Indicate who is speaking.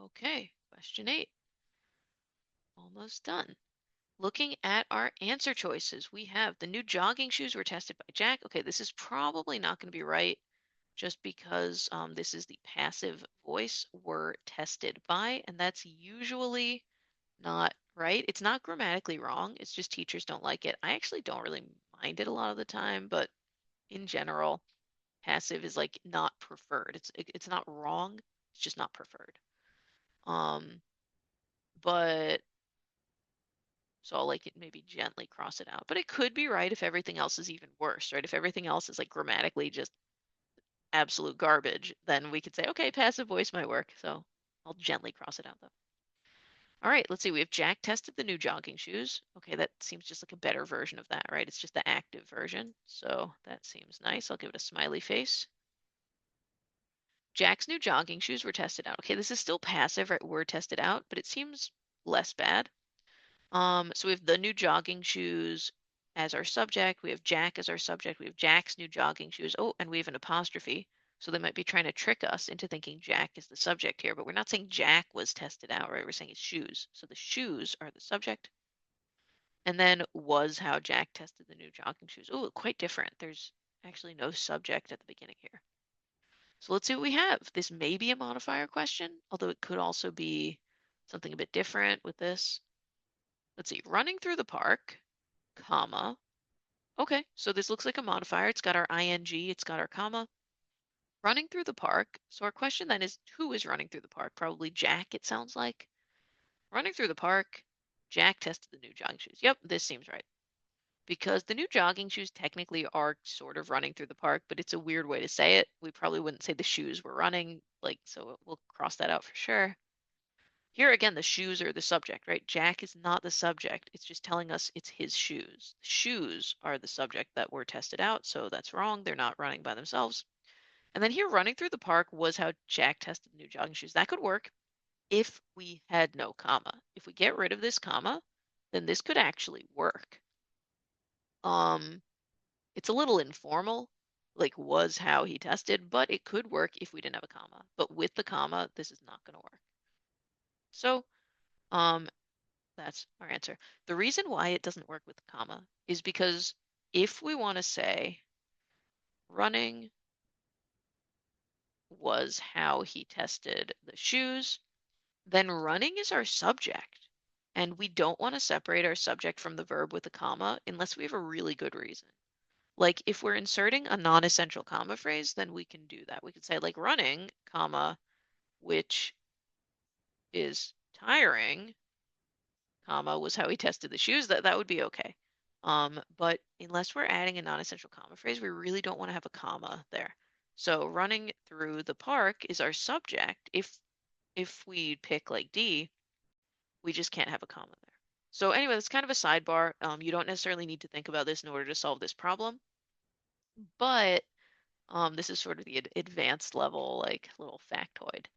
Speaker 1: Okay, question 8. Almost done. Looking at our answer choices, we have the new jogging shoes were tested by Jack. Okay, this is probably not going to be right just because this is the passive voice were tested by, and that's usually not right. It's not grammatically wrong. It's just teachers don't like it. I actually don't really mind it a lot of the time, but in general, passive is like not preferred. It's not wrong. It's just not preferred. Um, but so I'll like it maybe gently cross it out. But it could be right if everything else is even worse, right? If everything else is like grammatically just absolute garbage, then we could say, okay, passive voice might work. So I'll gently cross it out though. All right, let's see. We have Jack tested the new jogging shoes. Okay, that seems just like a better version of that, right? It's just the active version. So that seems nice. I'll give it a smiley face. Jack's new jogging shoes were tested out. Okay, this is still passive, right? Were tested out, but it seems less bad. So we have the new jogging shoes as our subject. We have Jack as our subject. We have Jack's new jogging shoes. Oh, and we have an apostrophe. So they might be trying to trick us into thinking Jack is the subject here, but we're not saying Jack was tested out, right? We're saying his shoes. So the shoes are the subject. And then was how Jack tested the new jogging shoes. Oh, quite different. There's actually no subject at the beginning here. So let's see what we have. This may be a modifier question, although it could also be something a bit different with this. Let's see, running through the park, comma. Okay, so this looks like a modifier. It's got our ing, it's got our comma. Running through the park. So our question then is, who is running through the park? Probably Jack, it sounds like. Running through the park, Jack tested the new jogging shoes. Yep, this seems right. Because the new jogging shoes technically are sort of running through the park, but it's a weird way to say it. We probably wouldn't say the shoes were running, like, so we'll cross that out for sure. Here again, the shoes are the subject, right? Jack is not the subject. It's just telling us it's his shoes. The shoes are the subject that were tested out, so that's wrong. They're not running by themselves. And then here, running through the park was how Jack tested the new jogging shoes. That could work if we had no comma. If we get rid of this comma, then this could actually work. It's a little informal, like was how he tested, but it could work if we didn't have a comma. But with the comma, this is not going to work. So, um, that's our answer. The reason why it doesn't work with the comma is because if we want to say running was how he tested the shoes, then running is our subject. And we don't want to separate our subject from the verb with a comma unless we have a really good reason. Like if we're inserting a non-essential comma phrase, then we can do that. We could say like running, comma, which is tiring, comma, was how he tested the shoes. That would be okay. But unless we're adding a non-essential comma phrase, we really don't want to have a comma there. So running through the park is our subject. If we pick like D, we just can't have a comma there. So anyway, that's kind of a sidebar. You don't necessarily need to think about this in order to solve this problem, but this is sort of the advanced level, like little factoid.